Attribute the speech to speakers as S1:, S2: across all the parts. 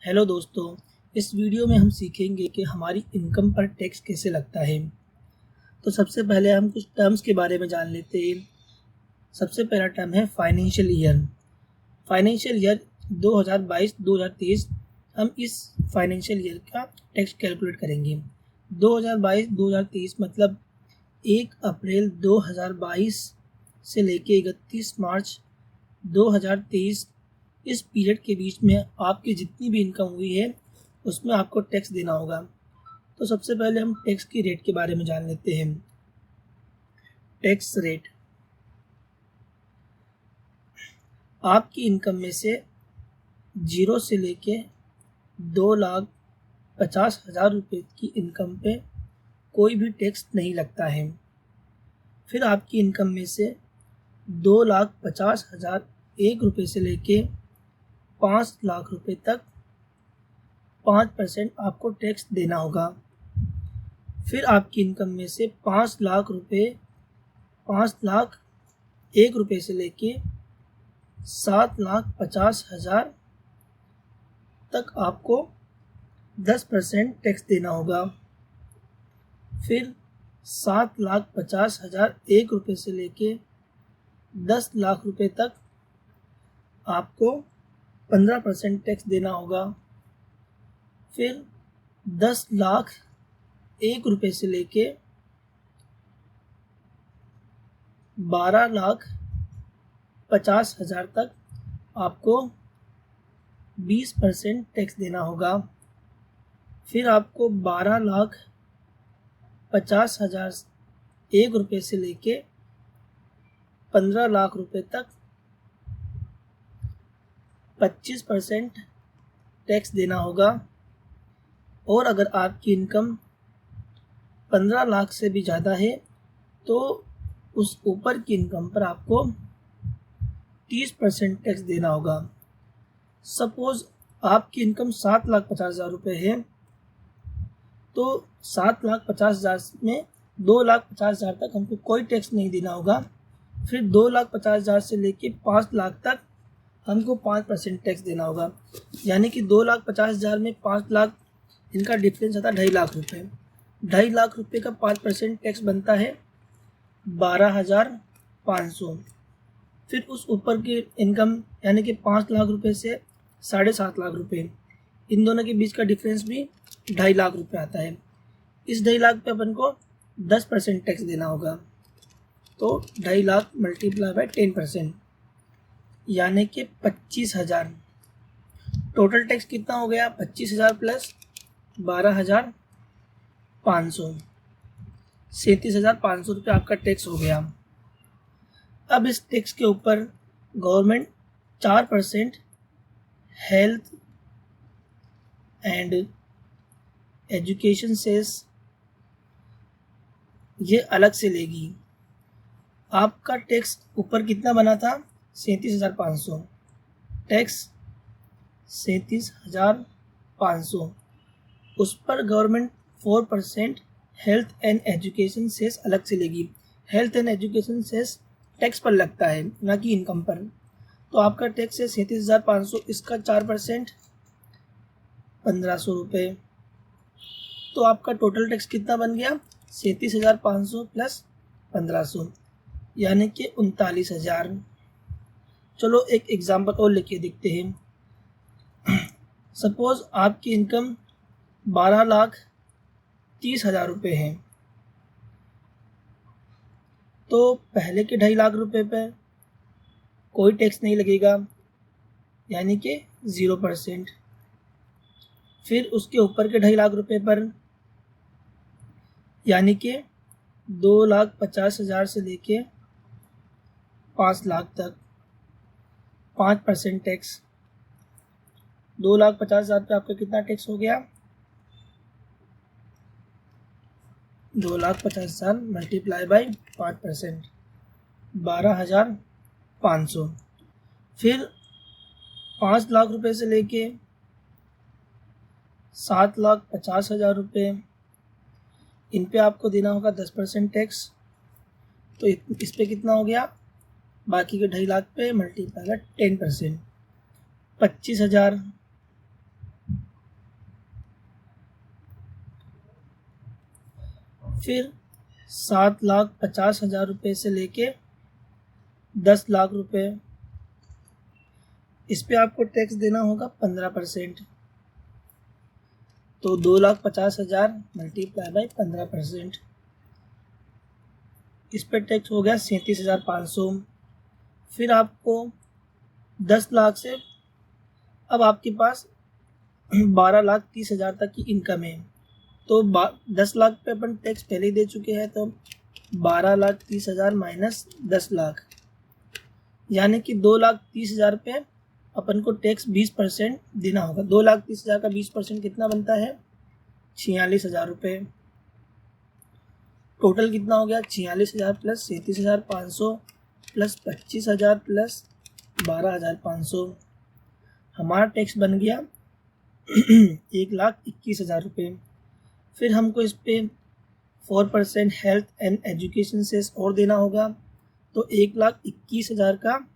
S1: Hello दोस्तों, इस video में हम सीखेंगे कि हमारी इनकम पर टैक्स कैसे लगता है। तो सबसे पहले हम कुछ टर्म्स के बारे में जान लेते हैं। सबसे पहला टर्म है फाइनेंशियल ईयर। फाइनेंशियल ईयर 2022-2023 हम इस फाइनेंशियल ईयर का टैक्स कैलकुलेट करेंगे। 2022-2023 मतलब 1 अप्रैल 2022 से लेके 31 मार्च 2023 इस पीरियड के बीच में आपकी जितनी भी इनकम हुई है उसमें आपको टैक्स देना होगा। तो सबसे पहले हम टैक्स की रेट के बारे में जान लेते हैं। टैक्स रेट आपकी इनकम में से 0 से लेके 2,50,000 रुपये की इनकम पे कोई भी टैक्स नहीं लगता है। फिर आपकी इनकम में से 2,50,001 रुपये से लेके 5 लाख रुपए तक 5% आपको टैक्स देना होगा। फिर आपकी इनकम में से 5 लाख 1 रुपये से लेके 7,50,000 तक आपको 10% टैक्स देना होगा। फिर 7,50,001 रुपये से लेके 10 लाख रुपए तक आपको 15% टैक्स देना होगा। फिर 10,01 रुपये से लेके 12,50,000 तक आपको 20% टैक्स देना होगा। फिर आपको 12,50,001 रुपये से लेके 15 लाख रुपए तक 25% टैक्स देना होगा। और अगर आपकी इनकम 15 लाख से भी ज़्यादा है तो उस ऊपर की इनकम पर आपको 30% टैक्स देना होगा। सपोज़ आपकी इनकम 7,50,000 रुपये है तो 7,50,000 में 2,50,000 तक हमको कोई टैक्स नहीं देना होगा। फिर 2,50,000 से लेके 5 लाख तक हमको 5% टैक्स देना होगा। यानी कि 2,50,000 में 5 लाख इनका डिफरेंस आता है 2.5 लाख रुपये। 2.5 लाख रुपये का 5% टैक्स बनता है 12,500। फिर उस ऊपर की इनकम यानी कि 5 लाख रुपये से 7.5 लाख रुपये, इन दोनों के बीच का डिफरेंस भी 2.5 लाख रुपये आता है। इस 2.5 लाख पे अपन को 10% टैक्स देना होगा। तो 2.5 लाख मल्टीप्लाई बाय 10% यानी कि 25,000। टोटल टैक्स कितना हो गया? 25,000 प्लस 12,500, 37,500 रुपये आपका टैक्स हो गया। अब इस टैक्स के ऊपर government 4% health and education cess ये अलग से लेगी। आपका टैक्स ऊपर कितना बना था? 37,500। टैक्स 37,500, उस पर government 4% health and education cess अलग से लेगी। Health and education cess tax पर लगता है ना कि इनकम पर। तो आपका टैक्स है 37,500, इसका 4% 1,500 रुपये। तो आपका टोटल टैक्स कितना बन गया? 37,500 प्लस 1,500 यानी कि 39,000। चलो एक एग्जाम्पल और लेके देखते हैं। सपोज आपकी इनकम 12,30,000 रुपये है तो पहले के 2.5 लाख रुपये पर कोई टैक्स नहीं लगेगा यानी कि 0%। फिर उसके ऊपर के 2.5 लाख रुपये पर यानी कि 2,50,000 से लेके 5 लाख तक 5% टैक्स। 2,50,000 पे आपका कितना टैक्स हो गया? 2,50,000 मल्टीप्लाई बाई 5%, 12,500। फिर 5 लाख रुपए से लेके 7,50,000 रुपये, इन पे आपको देना होगा 10% टैक्स। तो इस पे कितना हो गया? बाकी के 2.5 लाख पे मल्टीप्लाई बाई 10%, 25,000। फिर 7,50,000 रुपये से लेके 10 लाख रुपये, इस पे आपको टैक्स देना होगा 15%। तो 2,50,000 मल्टीप्लाई बाई 15%, इस पे टैक्स हो गया 37,500। फिर आपको 10 लाख से, अब आपके पास 12,30,000 तक की इनकम है, तो 10 लाख पे अपन टैक्स पहले ही दे चुके हैं, तो 12,30,000 माइनस 10 लाख, यानी कि 2,30,000 पे अपन को टैक्स 20% देना होगा। 2,30,000 का 20% कितना बनता है? 46,000 रुपये। टोटल कितना हो गया? 46,000 प्लस 37,500 प्लस 25,000 प्लस 12,500, हमारा टैक्स बन गया 1,21,000 रुपये। फिर हमको इस पे 4% हेल्थ एंड एजुकेशन सेस और देना होगा, तो 1,21,000 का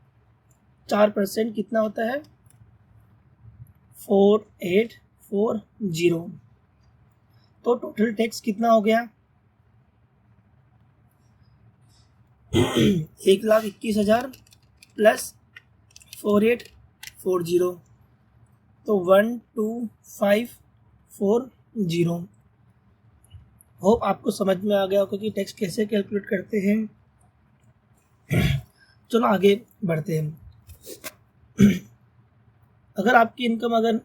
S1: 4% कितना होता है? 4,840। तो टोटल टैक्स कितना हो गया? 1,21,000 प्लस 4,840, तो 12,540। होप आपको समझ में आ गया होगा कि टैक्स कैसे कैलकुलेट करते हैं। चलो आगे बढ़ते हैं। अगर आपकी इनकम अगर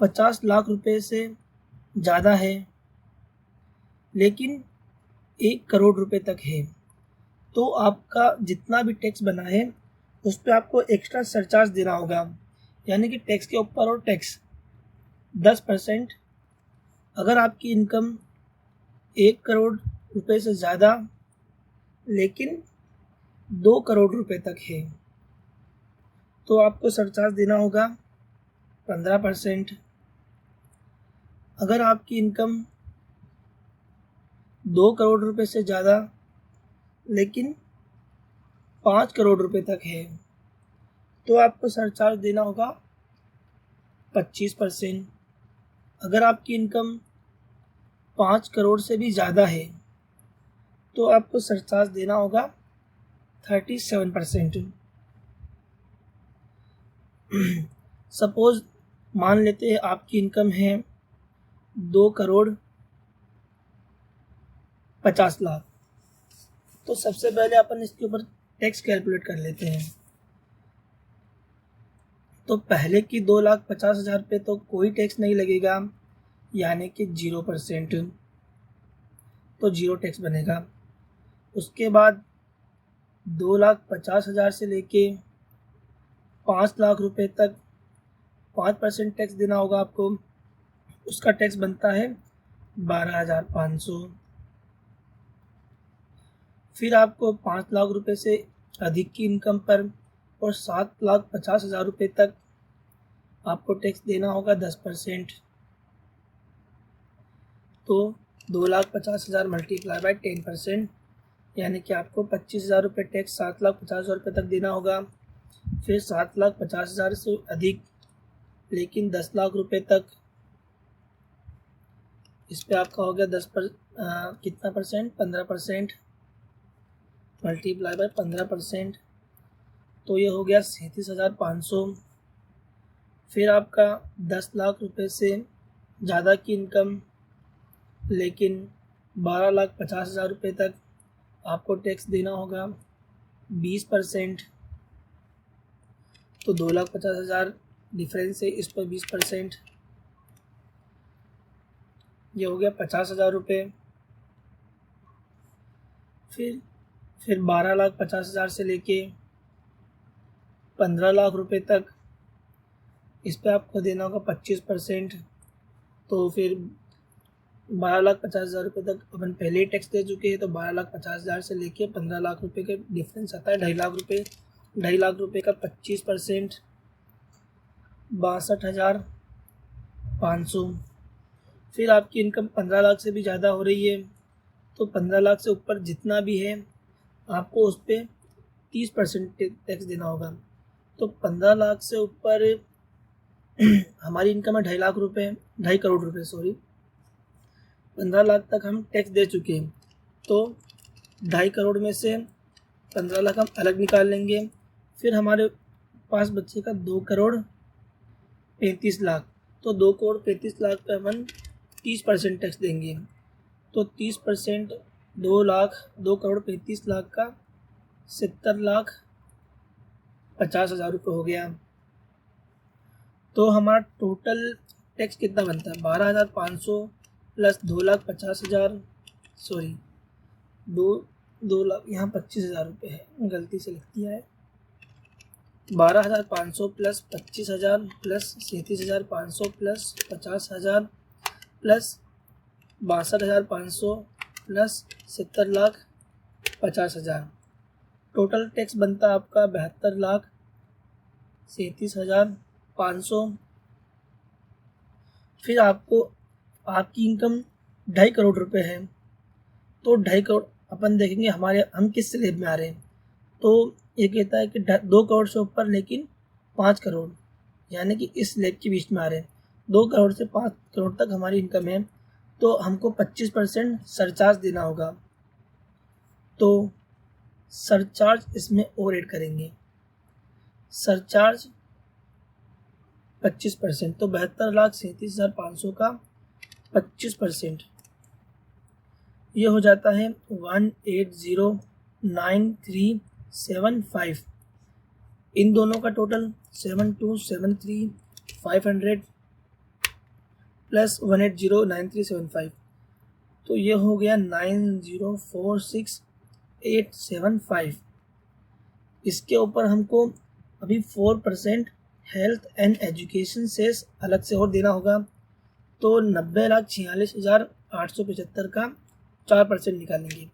S1: 50 लाख रुपए से ज़्यादा है लेकिन 1 करोड़ रुपए तक है, तो आपका जितना भी टैक्स बना है उस पर आपको एक्स्ट्रा सरचार्ज देना होगा, यानी कि टैक्स के ऊपर और टैक्स 10%। अगर आपकी इनकम 1 करोड़ रुपए से ज़्यादा लेकिन 2 करोड़ रुपए तक है, तो आपको सरचार्ज देना होगा 15%। अगर आपकी इनकम 2 करोड़ रुपए से ज़्यादा लेकिन 5 करोड़ रुपए तक है, तो आपको सरचार्ज देना होगा 25%। अगर आपकी इनकम 5 करोड़ से भी ज़्यादा है, तो आपको सरचार्ज देना होगा 37%। सपोज मान लेते हैं आपकी इनकम है 2 करोड़ 50 लाख, तो सबसे पहले अपन इसके ऊपर टैक्स कैलकुलेट कर लेते हैं। तो पहले की 2,50,000 पे तो कोई टैक्स नहीं लगेगा, यानी कि 0%, तो 0 टैक्स बनेगा। उसके बाद 2,50,000 से लेके 5 लाख रुपए तक 5% टैक्स देना होगा आपको, उसका टैक्स बनता है 12,500। फिर आपको 5 लाख रुपए से अधिक की इनकम पर और 7,50,000 रुपये तक आपको टैक्स देना होगा 10%, तो 2,50,000 मल्टीप्लाई बाई 10%, यानी कि आपको 25,000 रुपये टैक्स 7,50,000 रुपये तक देना होगा। फिर 7,50,000 से अधिक लेकिन 10 लाख रुपए तक, इस पे आपका हो गया कितना परसेंट? 15%, मल्टीप्लाई बाय 15%, तो ये हो गया 37,500। फिर आपका 10 लाख रुपए से ज़्यादा की इनकम लेकिन 12,50,000 रुपये तक आपको टैक्स देना होगा 20%, तो 2,50,000 डिफरेंस है, इस पर 20%, ये हो गया 50,000 रुपये। फिर 12,50,000 से लेके 15 लाख रुपए तक, इस पे आपको देना होगा 25%, तो फिर 12,50,000 रुपये तक अपन पहले ही टैक्स दे चुके हैं, तो 12,50,000 से लेके 15 लाख रुपए का डिफरेंस आता है 2.5 लाख रुपये। 2.5 लाख रुपए का 25%, 62,500। फिर आपकी इनकम 15 लाख से भी ज़्यादा हो रही है, तो 15 लाख से ऊपर जितना भी है आपको उस पर 30% टैक्स देना होगा। तो 15 लाख से ऊपर हमारी इनकम है 2.5 करोड़ रुपए, सॉरी, 15 लाख तक हम टैक्स दे चुके हैं। तो 2.5 करोड़ में से 15 लाख हम अलग निकाल लेंगे। फिर हमारे पास बचेगा 2 करोड़ 35 लाख। तो 2 करोड़ 35 लाख पे हम 30% टैक्स देंगे। तो 30% 2 करोड़ 35 लाख का 70,50,000 रुपये हो गया। तो हमारा टोटल टैक्स कितना बनता है? 12,500 प्लस 2,50,000, सॉरी 2 लाख, यहाँ 25,000 रुपये है, गलती से लिख दिया है। 12,500 plus 25,000 plus 37,500 plus 50,000 plus 62,500 plus 70,50,000। Total tax बनता है आपका 72,37,500। फिर आपकी इनकम 2.5 करोड़ रुपए है। तो 2.5 करोड़ अपन देखेंगे हम किस स्लैब में आ रहे हैं। तो ये कहता है कि 2 करोड़ से ऊपर लेकिन 5 करोड़, यानी कि इस स्लैब के बीच में आ रहे हैं। 2 करोड़ से 5 करोड़ तक हमारी इनकम है, तो हमको 25% सरचार्ज देना होगा। तो सरचार्ज इसमें और ऐड करेंगे, सरचार्ज 25%, तो 72,37,500 का 25% ये हो जाता है 1809375। इन दोनों का टोटल 7273,500 प्लस 1809375, तो ये हो गया 9046,875। इसके ऊपर हमको अभी 4% हेल्थ एंड एजुकेशन सेस अलग से और देना होगा। तो 90,46,875 का 4% निकालेंगे।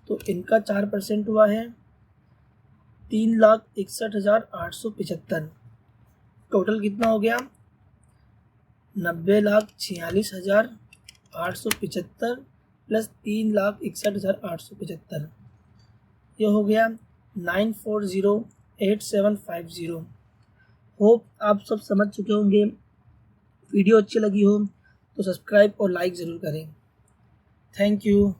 S1: तो इनका 4% हुआ है 3,61,875। टोटल कितना हो गया? 90,46,875 प्लस 3,61,875, ये हो गया 9408750। होप आप सब समझ चुके होंगे। वीडियो अच्छी लगी हो तो सब्सक्राइब और लाइक ज़रूर करें। Thank you.